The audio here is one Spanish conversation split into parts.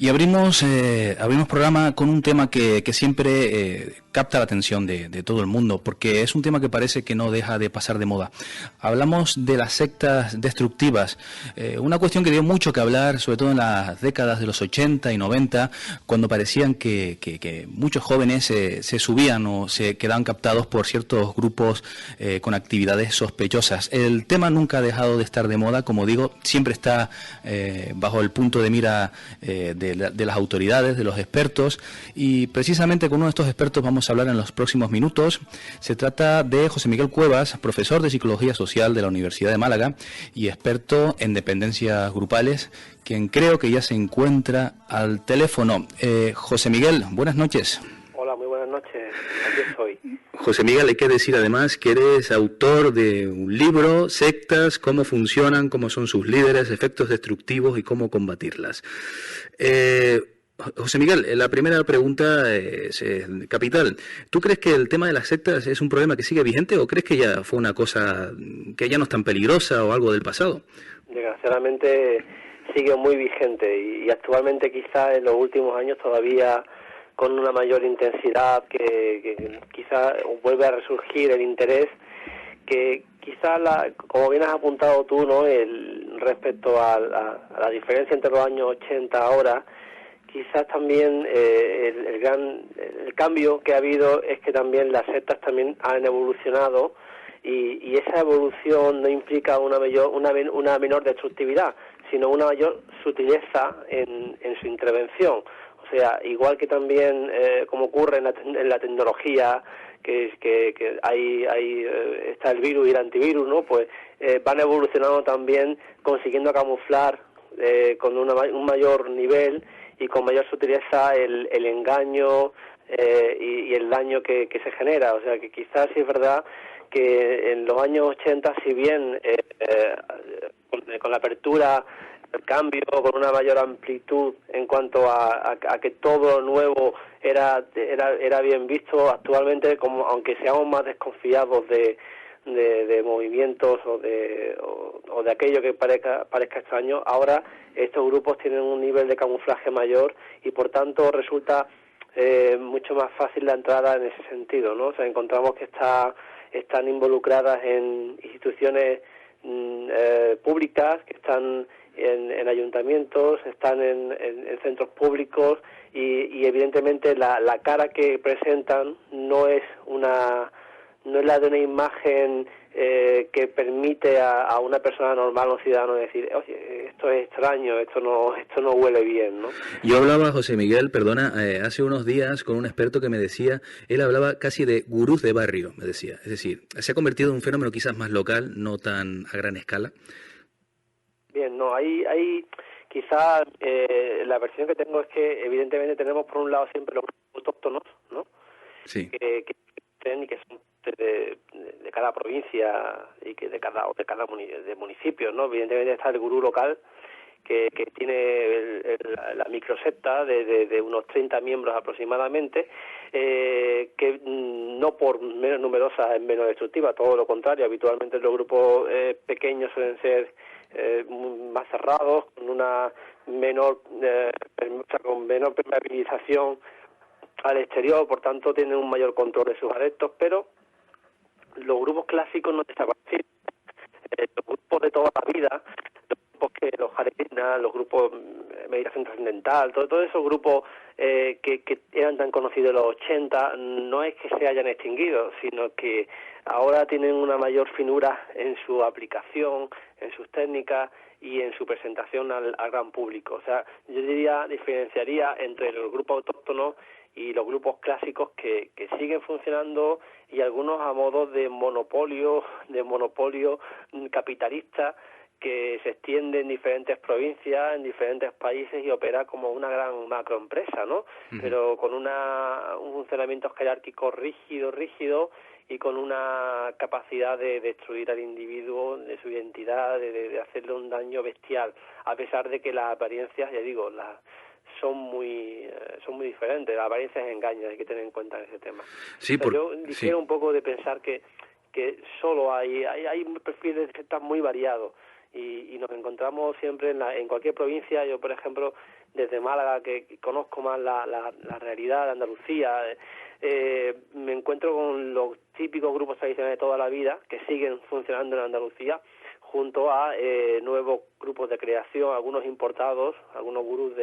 Y abrimos programa con un tema que siempre capta la atención de todo el mundo, porque es un tema que parece que no deja de pasar de moda. Hablamos de las sectas destructivas, una cuestión que dio mucho que hablar, sobre todo en las décadas de los 80 y 90, cuando parecían que muchos jóvenes se subían o se quedaban captados por ciertos grupos con actividades sospechosas. El tema nunca ha dejado de estar de moda, como digo, siempre está bajo el punto de mira de las autoridades, de los expertos, y precisamente con uno de estos expertos vamos a hablar en los próximos minutos. Se trata de José Miguel Cuevas, profesor de Psicología Social de la Universidad de Málaga y experto en dependencias grupales, quien creo que ya se encuentra al teléfono. José Miguel, buenas noches. Hola, muy buenas noches, aquí estoy. José Miguel, hay que decir además que eres autor de un libro, Sectas, cómo funcionan, cómo son sus líderes, efectos destructivos y cómo combatirlas. José Miguel, la primera pregunta es capital. ¿Tú crees que el tema de las sectas es un problema que sigue vigente o crees que ya fue una cosa que ya no es tan peligrosa o algo del pasado? Desgraciadamente sigue muy vigente y actualmente quizá en los últimos años todavía con una mayor intensidad que quizá vuelve a resurgir el interés que quizá como bien has apuntado tú, ¿no? Respecto a la diferencia entre los años 80 ahora, quizás también el cambio que ha habido es que también las sectas también han evolucionado y esa evolución no implica una menor destructividad, sino una mayor sutileza en su intervención. O sea, igual que también como ocurre en la tecnología, que hay está el virus y el antivirus, ¿no? Pues van evolucionando también, consiguiendo camuflar con un mayor nivel y con mayor sutileza el engaño y el daño que se genera. O sea, que quizás sí es verdad que en los años 80, si bien con la apertura, el cambio, con una mayor amplitud en cuanto a que todo lo nuevo era bien visto, actualmente, como aunque seamos más desconfiados de movimientos o de aquello que parezca extraño, ahora estos grupos tienen un nivel de camuflaje mayor y por tanto resulta mucho más fácil la entrada en ese sentido, ¿no? O sea, encontramos que están involucradas en instituciones públicas, que están en ayuntamientos, están en centros públicos y evidentemente la cara que presentan no es la de una imagen que permite a una persona normal o ciudadano decir, oye, esto es extraño, esto no huele bien, ¿no? Yo hablaba, José Miguel, perdona, hace unos días con un experto que me decía, él hablaba casi de gurús de barrio, me decía. Es decir, se ha convertido en un fenómeno quizás más local, no tan a gran escala. Bien, no, hay quizá la versión que tengo es que evidentemente tenemos por un lado siempre los grupos autóctonos, ¿no? Sí. Que son de cada provincia y que de cada municipio, ¿no? Evidentemente está el gurú local que tiene la microsecta de unos 30 miembros aproximadamente, que no por menos numerosa es menos destructiva, todo lo contrario. Habitualmente los grupos pequeños suelen ser más cerrados, con una con menor permeabilización al exterior, por tanto tienen un mayor control de sus adeptos, pero los grupos clásicos no desaparecen. Los grupos de toda la vida, los grupos los Hare Krishna, los grupos Meditación Trascendental, todos esos grupos que eran tan conocidos en los 80, no es que se hayan extinguido, sino que ahora tienen una mayor finura en su aplicación, en sus técnicas y en su presentación al gran público. O sea, yo diferenciaría entre los grupos autóctonos y los grupos clásicos que siguen funcionando y algunos a modo de monopolio capitalista que se extiende en diferentes provincias, en diferentes países y opera como una gran macroempresa, ¿no? Uh-huh. Pero con un funcionamiento jerárquico rígido y con una capacidad de destruir al individuo, de su identidad, de hacerle un daño bestial, a pesar de que las apariencias, ya digo, son muy diferentes. Las apariencias engañan, hay que tener en cuenta ese tema. Sí, yo difiero un poco de pensar que solo hay perfiles de sectas muy variados y nos encontramos siempre en cualquier provincia. Yo, por ejemplo, desde Málaga, que conozco más la realidad de Andalucía, me encuentro con los típicos grupos tradicionales de toda la vida que siguen funcionando en Andalucía, junto a nuevos grupos de creación, algunos importados, algunos gurús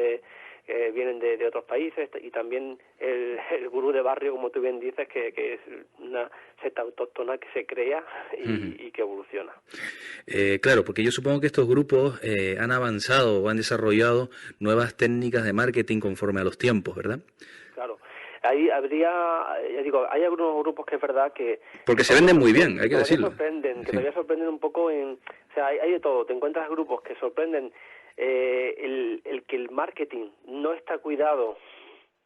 vienen de otros países, y también el gurú de barrio, como tú bien dices, que es una secta autóctona que se crea y que evoluciona. Claro, porque yo supongo que estos grupos han avanzado o han desarrollado nuevas técnicas de marketing conforme a los tiempos, ¿verdad? Claro. Ahí hay algunos grupos que es verdad que... Porque se venden muy bien, hay que decirlo. Que todavía sorprenden un poco o sea, hay de todo. Te encuentras grupos que sorprenden el que el marketing no está cuidado,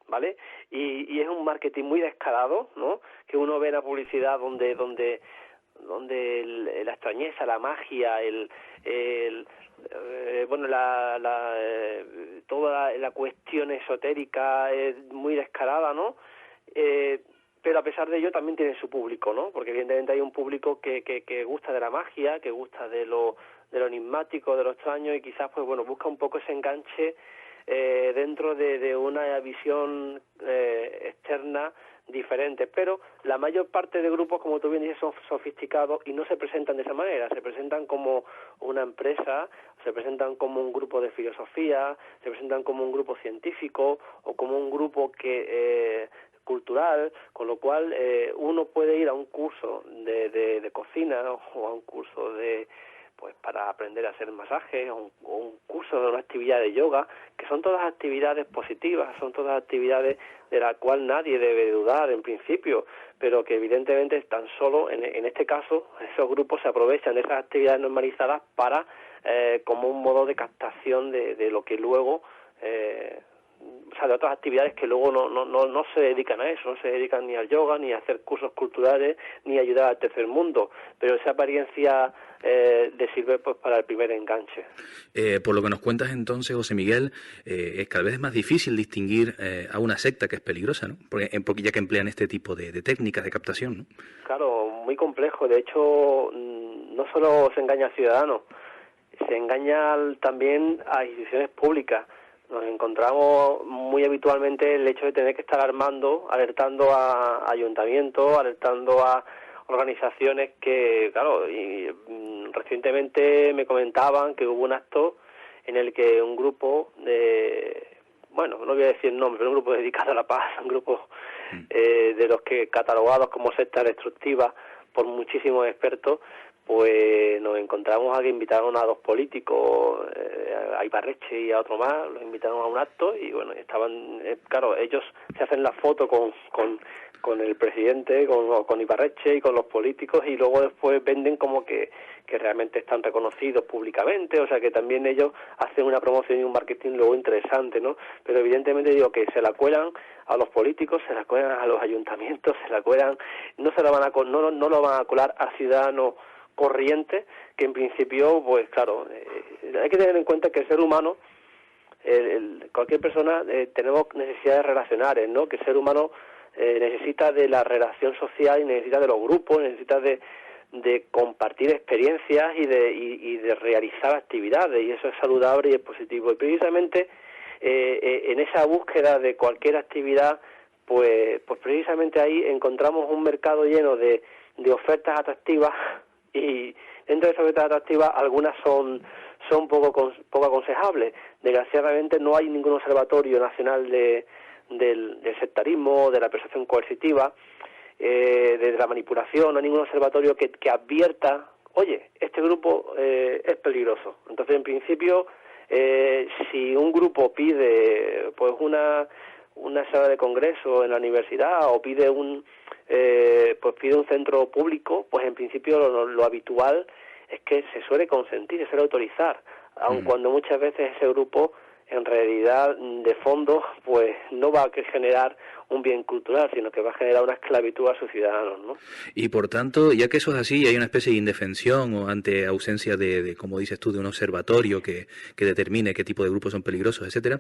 ¿vale? Y es un marketing muy descarado, ¿no? Que uno ve en la publicidad donde la extrañeza, la magia, toda la cuestión esotérica es muy descarada, ¿no? Pero a pesar de ello también tiene su público, ¿no? Porque evidentemente hay un público que gusta de la magia, que gusta de lo enigmático, de lo extraño, y quizás pues bueno, busca un poco ese enganche dentro de una visión externa diferente, pero la mayor parte de grupos, como tú bien dices, son sofisticados y no se presentan de esa manera, se presentan como una empresa, se presentan como un grupo de filosofía, se presentan como un grupo científico o como un grupo cultural, con lo cual uno puede ir a un curso de cocina o a un curso para aprender a hacer masajes o un curso de una actividad de yoga, que son todas actividades positivas, son todas actividades de la cual nadie debe dudar en principio, pero que evidentemente tan solo en este caso esos grupos se aprovechan de esas actividades normalizadas para como un modo de captación de lo que luego o sea, de otras actividades que luego no se dedican a eso, no se dedican ni al yoga, ni a hacer cursos culturales, ni a ayudar al tercer mundo, pero esa apariencia le sirve pues para el primer enganche. Por lo que nos cuentas entonces, José Miguel, es cada vez más difícil distinguir a una secta que es peligrosa, ¿no? Porque ya que emplean este tipo de técnicas de captación, ¿no? Claro, muy complejo. De hecho, no solo se engaña al ciudadano, se engaña también a instituciones públicas. Nos encontramos muy habitualmente el hecho de tener que estar alertando a ayuntamientos, alertando a organizaciones que, claro, y recientemente me comentaban que hubo un acto en el que un grupo no voy a decir el nombre, pero un grupo dedicado a la paz, un grupo de los que catalogados como secta destructiva por muchísimos expertos, pues nos encontramos a que invitaron a dos políticos, a Ibarretxe y a otro más, los invitaron a un acto y bueno, estaban, claro, ellos se hacen la foto con el presidente, con Ibarretxe y con los políticos, y luego después venden como que realmente están reconocidos públicamente, o sea que también ellos hacen una promoción y un marketing luego interesante, ¿no? Pero evidentemente digo que se la cuelan a los políticos, se la cuelan a los ayuntamientos, se la cuelan, no lo van a colar a ciudadanos corriente, que en principio, pues claro, hay que tener en cuenta que el ser humano, cualquier persona, tenemos necesidades relacionales, ¿no? Que el ser humano necesita de la relación social y necesita de los grupos, necesita de compartir experiencias y de realizar actividades, y eso es saludable y es positivo. Y precisamente en esa búsqueda de cualquier actividad, pues precisamente ahí encontramos un mercado lleno de ofertas atractivas, y dentro de esas ofertas atractivas algunas son poco aconsejables. Desgraciadamente no hay ningún observatorio nacional del sectarismo, de la percepción coercitiva, de la manipulación, no hay ningún observatorio que advierta, oye, este grupo es peligroso. Entonces, en principio, si un grupo pide pues una sala de congreso en la universidad o pide pide un centro público, pues en principio lo habitual es que se suele consentir, se suele autorizar, aun cuando muchas veces ese grupo en realidad de fondo pues no va a generar un bien cultural, sino que va a generar una esclavitud a sus ciudadanos, ¿no? Y por tanto, ya que eso es así, hay una especie de indefensión o ante ausencia de como dices tú, de un observatorio que determine qué tipo de grupos son peligrosos, etcétera,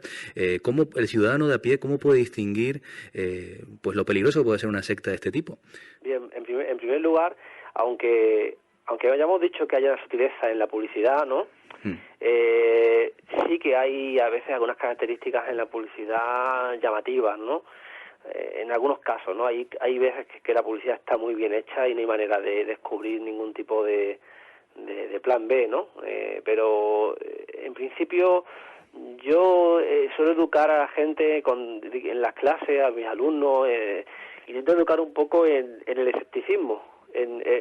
¿cómo el ciudadano de a pie, cómo puede distinguir pues lo peligroso que puede ser una secta de este tipo? Bien, en primer lugar, aunque hayamos dicho que haya una sutileza en la publicidad, ¿no? Sí que hay a veces algunas características en la publicidad llamativas, ¿no? En algunos casos, ¿no? Hay veces que la publicidad está muy bien hecha y no hay manera de descubrir ningún tipo de plan B, ¿no? Pero en principio yo suelo educar a la gente en las clases, a mis alumnos, intento educar un poco en el escepticismo.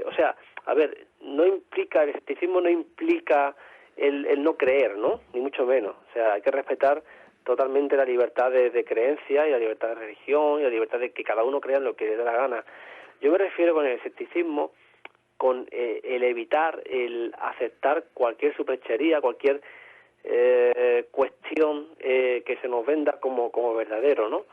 O sea, a ver, el escepticismo no implica el no creer, ¿no? Ni mucho menos. O sea, hay que respetar totalmente la libertad de creencia y la libertad de religión y la libertad de que cada uno crea en lo que le dé la gana. Yo me refiero con el escepticismo con el evitar, el aceptar cualquier superchería, cualquier cuestión que se nos venda como verdadero, ¿no?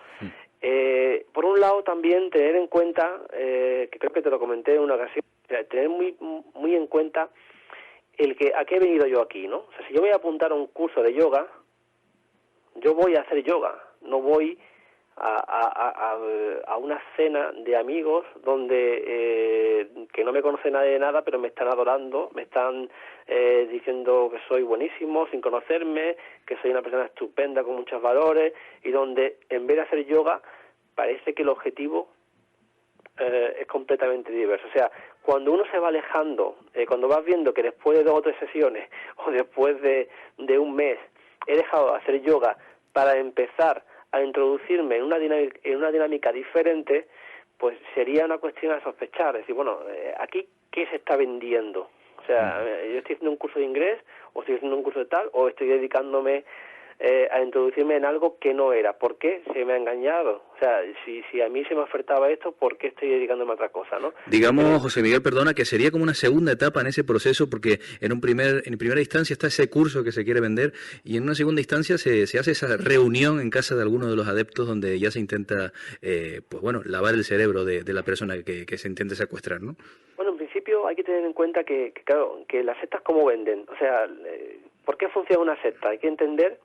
Por un lado también tener en cuenta, que creo que te lo comenté en una ocasión, tener muy en cuenta a qué he venido yo aquí, ¿no? O sea, si yo voy a apuntar a un curso de yoga, yo voy a hacer yoga, no voy a una cena de amigos donde que no me conoce nadie de nada, pero me están adorando, me están diciendo que soy buenísimo sin conocerme, que soy una persona estupenda con muchos valores, y donde en vez de hacer yoga parece que el objetivo es completamente diverso. O sea, cuando uno se va alejando, cuando vas viendo que después de 2 o 3 sesiones o después de un mes he dejado de hacer yoga para empezar a introducirme en una dinámica diferente, pues sería una cuestión a sospechar, decir, bueno, aquí ¿qué se está vendiendo? O sea, yo estoy haciendo un curso de inglés, o estoy haciendo un curso de tal, o estoy dedicándome a introducirme en algo que no era. ¿Por qué se me ha engañado? O sea, si a mí se me ofertaba esto, ¿por qué estoy dedicándome a otra cosa, no? Digamos, José Miguel, perdona, que sería como una segunda etapa en ese proceso, porque en primera instancia está ese curso que se quiere vender, y en una segunda instancia se hace esa reunión en casa de alguno de los adeptos donde ya se intenta, pues bueno, lavar el cerebro de la persona que se intente secuestrar, ¿no? Bueno, en principio hay que tener en cuenta que claro, que las sectas cómo venden. O sea, ¿por qué funciona una secta? Hay que entender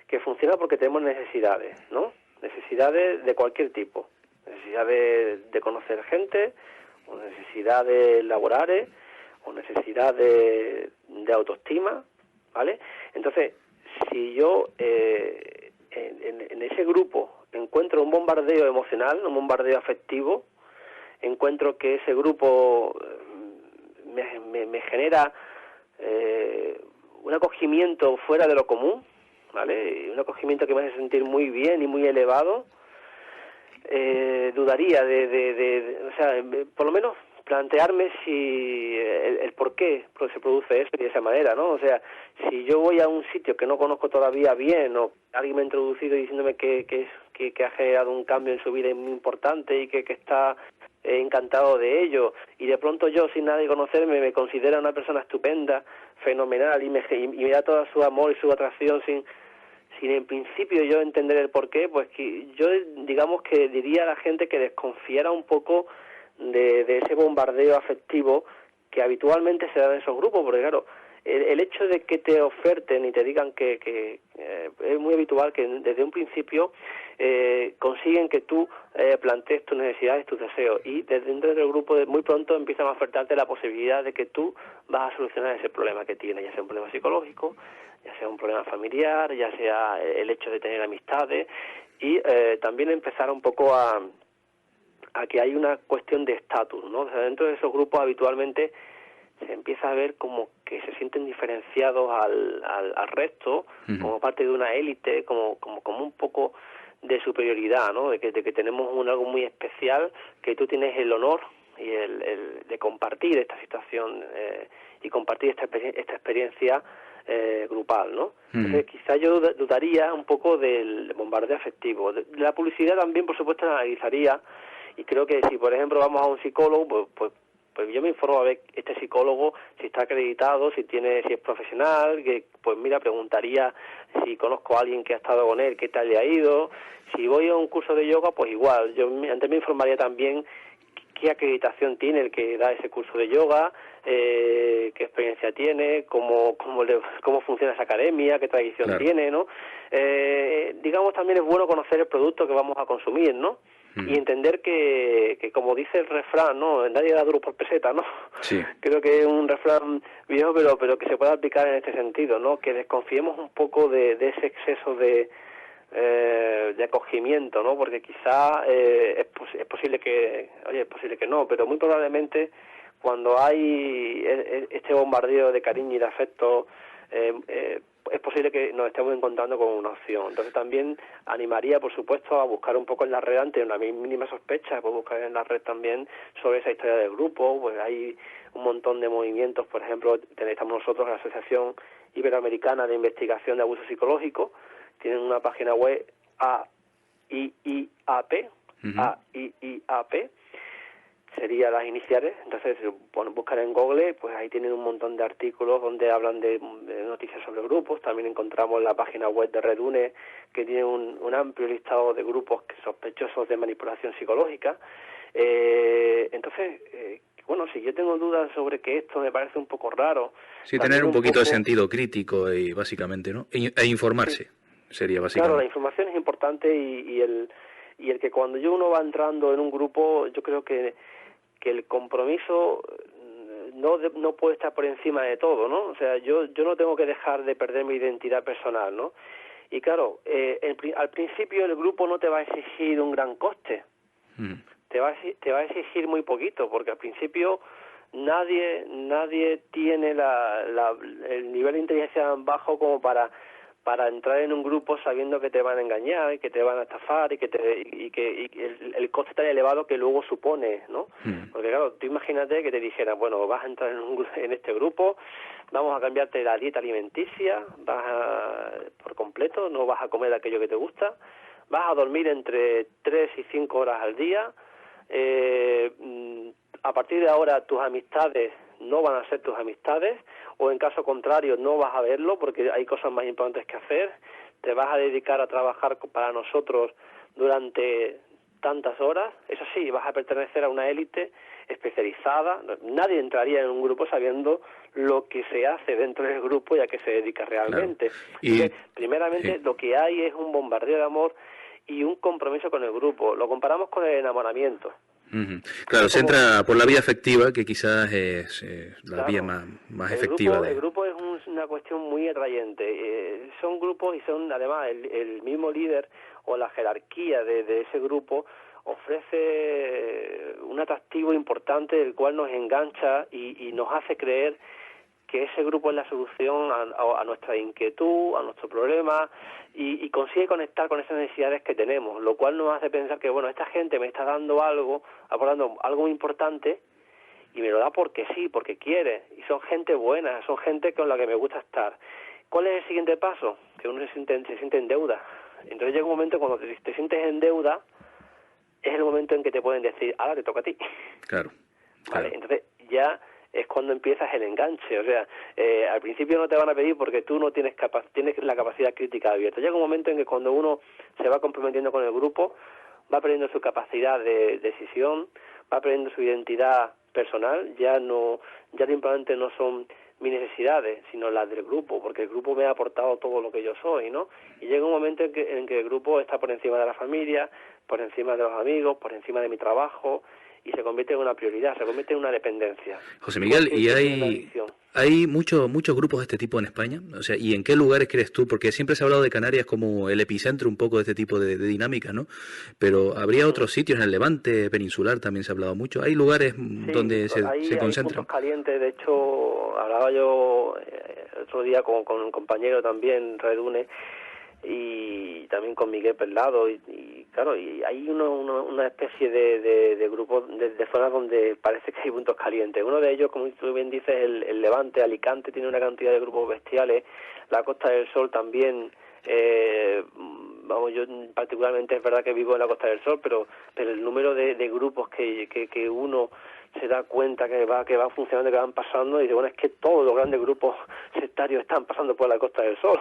que funciona porque tenemos necesidades, ¿no? Necesidades de cualquier tipo. Necesidades de conocer gente, o necesidades laborales, o necesidades de autoestima, ¿vale? Entonces, si yo en ese grupo encuentro un bombardeo emocional, un bombardeo afectivo, encuentro que ese grupo me genera un acogimiento fuera de lo común, ¿vale? Un acogimiento que me hace sentir muy bien y muy elevado, dudaría o sea, por lo menos plantearme si el por qué se produce eso y de esa manera, ¿no? O sea, si yo voy a un sitio que no conozco todavía bien, o alguien me ha introducido diciéndome que ha generado un cambio en su vida muy importante y que está encantado de ello, y de pronto yo, sin nadie conocerme, me considera una persona estupenda, fenomenal, y me da todo su amor y su atracción sin en principio yo entender el porqué, pues que yo digamos que diría a la gente que desconfiara un poco de ese bombardeo afectivo que habitualmente se da en esos grupos, porque claro, el hecho de que te oferten y te digan que es muy habitual que desde un principio consiguen que tú plantees tus necesidades, tus deseos, y desde dentro del grupo muy pronto empiezan a ofertarte la posibilidad de que tú vas a solucionar ese problema que tienes, ya sea un problema psicológico, ya sea un problema familiar, ya sea el hecho de tener amistades, y también empezar un poco a que hay una cuestión de estatus, ¿no? O sea, dentro de esos grupos habitualmente se empieza a ver como que se sienten diferenciados al resto, como parte de una élite, como un poco de superioridad, ¿no? De que tenemos algo muy especial, que tú tienes el honor y el de compartir esta situación y compartir esta experiencia grupal, ¿no? Entonces, quizá yo dudaría un poco del bombardeo afectivo. De la publicidad también, por supuesto, analizaría, y creo que si, por ejemplo, vamos a un psicólogo, pues yo me informo a ver este psicólogo si está acreditado, si es profesional, que pues mira, preguntaría si conozco a alguien que ha estado con él, qué tal le ha ido. Si voy a un curso de yoga, pues igual, yo antes me informaría también qué acreditación tiene el que da ese curso de yoga, qué experiencia tiene, cómo funciona esa academia, qué tradición tiene, ¿no? Digamos, también es bueno conocer el producto que vamos a consumir, ¿no? Y entender que como dice el refrán, ¿no? Nadie da duro por peseta, ¿no? Sí. Creo que es un refrán viejo, pero que se puede aplicar en este sentido, ¿no? Que desconfiemos un poco de ese exceso de acogimiento, ¿no? Porque quizá es posible que no, pero muy probablemente cuando hay este bombardeo de cariño y de afecto, es posible que nos estemos encontrando con una opción. Entonces también animaría, por supuesto, a buscar un poco en la red ante una mínima sospecha, pues buscar en la red también sobre esa historia del grupo. Pues hay un montón de movimientos, por ejemplo, estamos nosotros, la Asociación Iberoamericana de Investigación de Abuso Psicológico, tienen una página web AIIAP, AIIAP, sería las iniciales. Entonces, bueno, buscar en Google, pues ahí tienen un montón de artículos donde hablan de noticias sobre grupos. También encontramos la página web de Redune, que tiene un amplio listado de grupos sospechosos de manipulación psicológica. Entonces, bueno, si yo tengo dudas sobre que esto me parece un poco raro... Sí, tener un poquito de sentido crítico y básicamente, ¿no? E informarse, sí. Sería básicamente. Claro, la información es importante y el que cuando uno va entrando en un grupo, yo creo que el compromiso no puede estar por encima de todo, ¿no? O sea, yo no tengo que dejar de perder mi identidad personal, ¿no? Y claro, al principio el grupo no te va a exigir un gran coste, te va a exigir muy poquito, porque al principio nadie tiene el nivel de inteligencia bajo como para entrar en un grupo sabiendo que te van a engañar y que te van a estafar y que el coste tan elevado que luego supone, ¿no? Porque claro, tú imagínate que te dijeran, bueno, vas a entrar en este grupo, vamos a cambiarte la dieta alimenticia, por completo, no vas a comer aquello que te gusta, vas a dormir entre 3 y 5 horas al día, a partir de ahora tus amistades no van a ser tus amistades, o en caso contrario no vas a verlo porque hay cosas más importantes que hacer, te vas a dedicar a trabajar para nosotros durante tantas horas, eso sí, vas a pertenecer a una élite especializada, nadie entraría en un grupo sabiendo lo que se hace dentro del grupo y a qué se dedica realmente. Claro. Y primeramente lo que hay es un bombardeo de amor y un compromiso con el grupo, lo comparamos con el enamoramiento. Claro, se entra por la vía afectiva, que quizás es la vía más efectiva. El grupo es una cuestión muy atrayente. Son grupos y son, además, el mismo líder o la jerarquía de ese grupo ofrece un atractivo importante, el cual nos engancha y nos hace creer que ese grupo es la solución a nuestra inquietud, a nuestro problema, y consigue conectar con esas necesidades que tenemos, lo cual nos hace pensar que, bueno, esta gente me está dando algo, aportando algo muy importante, y me lo da porque sí, porque quiere, y son gente buena, son gente con la que me gusta estar. ¿Cuál es el siguiente paso? Que uno se siente en deuda. Entonces llega un momento cuando te sientes en deuda, es el momento en que te pueden decir, ahora te toca a ti. Claro. Vale, entonces ya es cuando empiezas el enganche, o sea, al principio no te van a pedir porque tú no tienes la capacidad crítica abierta. Llega un momento en que cuando uno se va comprometiendo con el grupo, va perdiendo su capacidad de decisión, va perdiendo su identidad personal, ya lo importante no son mis necesidades, sino las del grupo, porque el grupo me ha aportado todo lo que yo soy, ¿no? Y llega un momento en que el grupo está por encima de la familia, por encima de los amigos, por encima de mi trabajo, y se convierte en una prioridad, se convierte en una dependencia. José Miguel, ¿y hay muchos grupos de este tipo en España? O sea, ¿y en qué lugares crees tú? Porque siempre se ha hablado de Canarias como el epicentro un poco de este tipo de dinámicas, ¿no? Pero ¿habría otros sitios en el Levante peninsular? También se ha hablado mucho. ¿Hay lugares donde se concentran? Hay puntos calientes. De hecho, hablaba yo otro día con un compañero también, Redune, y también con Miguel Perlado, y claro, y hay una especie de grupos, de zonas donde parece que hay puntos calientes. Uno de ellos, como tú bien dices, el Levante, Alicante tiene una cantidad de grupos bestiales, la Costa del Sol también vamos, yo particularmente es verdad que vivo en la Costa del Sol, pero el número de grupos que uno se da cuenta que va funcionando, que van pasando, y dice, bueno, es que todos los grandes grupos sectarios están pasando por la Costa del Sol,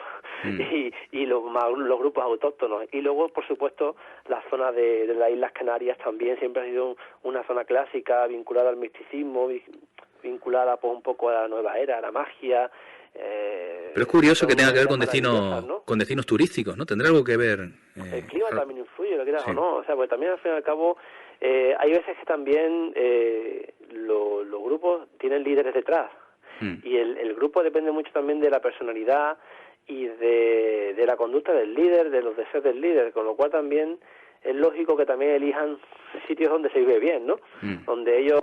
y los grupos autóctonos. Y luego, por supuesto, la zona de las Islas Canarias también siempre ha sido una zona clásica, vinculada al misticismo, vinculada pues un poco a la nueva era, a la magia. Pero es curioso que tenga que ver con destinos, ¿no?, con destinos turísticos, ¿no? ¿Tendrá algo que ver? El clima también influye, lo quieras sí, o no. O sea, pues también al fin y al cabo hay veces que también los grupos tienen líderes detrás. Y el grupo depende mucho también de la personalidad y de la conducta del líder, de los deseos del líder, con lo cual también es lógico que también elijan sitios donde se vive bien, ¿no? Donde ellos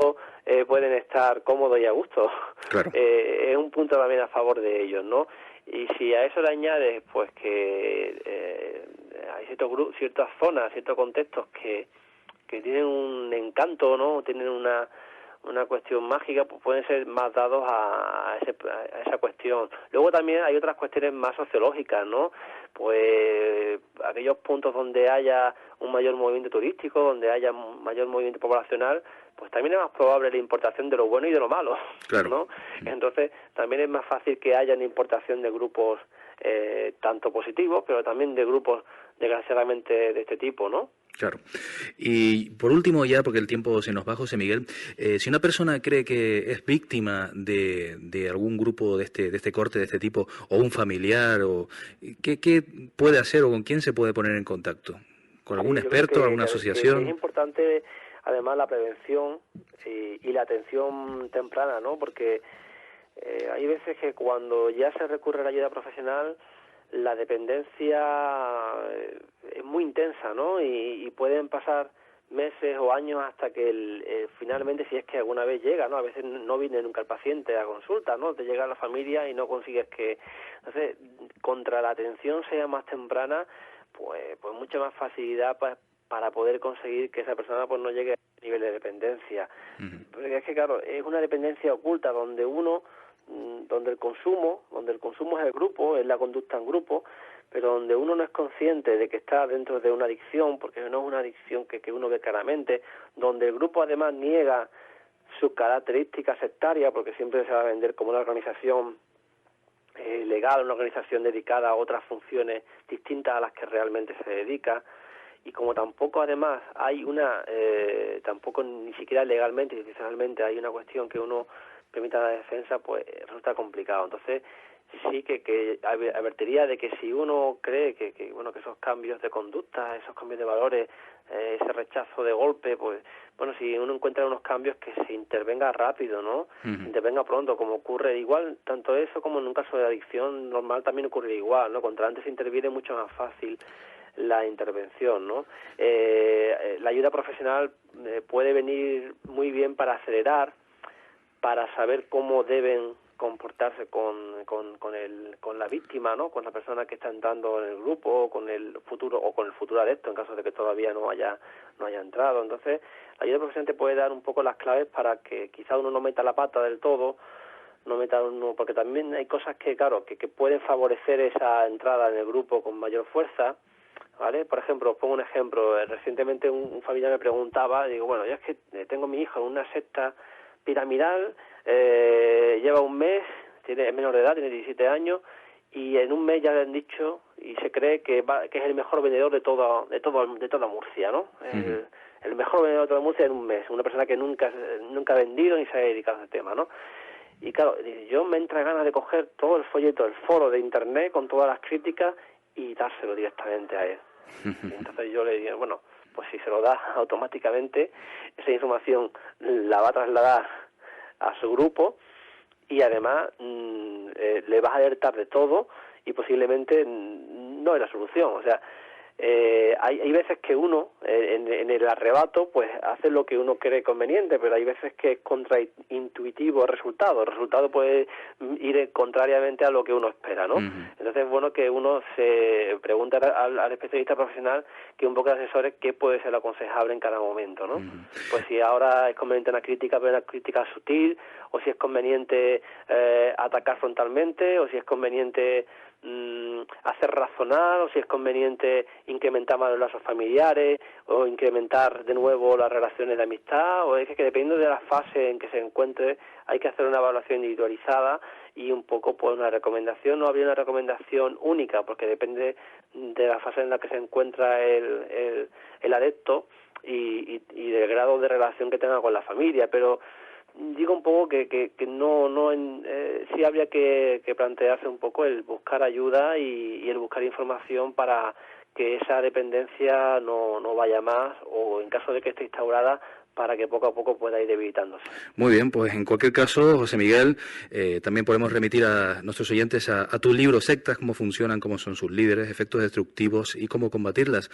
pueden estar cómodos y a gusto. Claro. Es un punto también a favor de ellos, ¿no? Y si a eso le añades pues que hay ciertas zonas, ciertos contextos que tienen un encanto, ¿no? Tienen una cuestión mágica, pues pueden ser más dados a esa cuestión. Luego también hay otras cuestiones más sociológicas, ¿no? Pues aquellos puntos donde haya un mayor movimiento turístico, donde haya un mayor movimiento poblacional, pues también es más probable la importación de lo bueno y de lo malo, claro, ¿no? Entonces también es más fácil que haya una importación de grupos tanto positivos, pero también de grupos desgraciadamente de este tipo, ¿no? Claro. Y por último ya, porque el tiempo se nos va, José Miguel, si una persona cree que es víctima de algún grupo de este corte, de este tipo, o un familiar, o ¿qué puede hacer o con quién se puede poner en contacto? ¿Con algún experto, alguna asociación? Que es importante, además, la prevención y la atención temprana, ¿no? Porque hay veces que cuando ya se recurre a la ayuda profesional, la dependencia es muy intensa, ¿no? Y pueden pasar meses o años hasta que finalmente, si es que alguna vez llega, ¿no? A veces no viene nunca el paciente a consulta, ¿no? Te llega a la familia y no consigues que... Entonces, contra la atención sea más temprana, pues mucha más facilidad para poder conseguir que esa persona pues no llegue a nivel de dependencia. Porque es que, claro, es una dependencia oculta donde el consumo es el grupo, es la conducta en grupo, pero donde uno no es consciente de que está dentro de una adicción, porque no es una adicción que uno ve claramente, donde el grupo además niega sus características sectarias, porque siempre se va a vender como una organización legal, una organización dedicada a otras funciones distintas a las que realmente se dedica, y como tampoco además hay tampoco ni siquiera legalmente y institucionalmente hay una cuestión que uno permita la defensa, pues resulta complicado. Entonces sí que advertiría de que si uno cree que esos cambios de conducta, esos cambios de valores, ese rechazo de golpe, pues bueno, si uno encuentra unos cambios, que se intervenga rápido, ¿no? Intervenga pronto, como ocurre igual, tanto eso como en un caso de adicción normal también ocurre igual, ¿no? Contra antes se interviene mucho más fácil la intervención, ¿no? La ayuda profesional puede venir muy bien para acelerar, para saber cómo deben comportarse con la víctima, ¿no? Con la persona que está entrando en el grupo, con el futuro adepto en caso de que todavía no haya entrado. Entonces, la ayuda profesional te puede dar un poco las claves para que quizá uno no meta la pata del todo, porque también hay cosas que, claro, que pueden favorecer esa entrada en el grupo con mayor fuerza, ¿vale? Por ejemplo, os pongo un ejemplo. Recientemente un familiar me preguntaba, digo, bueno, ya es que tengo a mi hijo en una secta piramidal, lleva un mes, es menor de edad, tiene 17 años, y en un mes ya le han dicho y se cree que es el mejor vendedor de toda Murcia, ¿no? El mejor vendedor de toda Murcia en un mes, una persona que nunca ha vendido ni se ha dedicado a ese tema, ¿no? Y claro, yo me entra ganas de coger todo el folleto, el foro de internet con todas las críticas y dárselo directamente a él. Y entonces yo le digo, bueno, pues si se lo da automáticamente, esa información la va a trasladar a su grupo y además le vas a alertar de todo y posiblemente no es la solución. O sea, hay veces que uno en el arrebato pues hace lo que uno cree conveniente, pero hay veces que es contraintuitivo el resultado puede ir contrariamente a lo que uno espera, ¿no? Entonces es bueno que uno se pregunte al especialista profesional, que un poco de asesores, qué puede ser lo aconsejable en cada momento, ¿no? Pues si ahora es conveniente una crítica, pero una crítica sutil, o si es conveniente atacar frontalmente, o si es conveniente hacer razonar, o si es conveniente incrementar más los lazos familiares o incrementar de nuevo las relaciones de amistad, o es que dependiendo de la fase en que se encuentre hay que hacer una evaluación individualizada y un poco pues una recomendación. No habría una recomendación única porque depende de la fase en la que se encuentra el adepto y del grado de relación que tenga con la familia, pero digo un poco que sí habría que plantearse un poco el buscar ayuda y el buscar información para que esa dependencia no vaya más, o en caso de que esté instaurada, para que poco a poco pueda ir debilitándose. Muy bien, pues en cualquier caso, José Miguel, también podemos remitir a nuestros oyentes a tu libro Sectas, cómo funcionan, cómo son sus líderes, efectos destructivos y cómo combatirlas.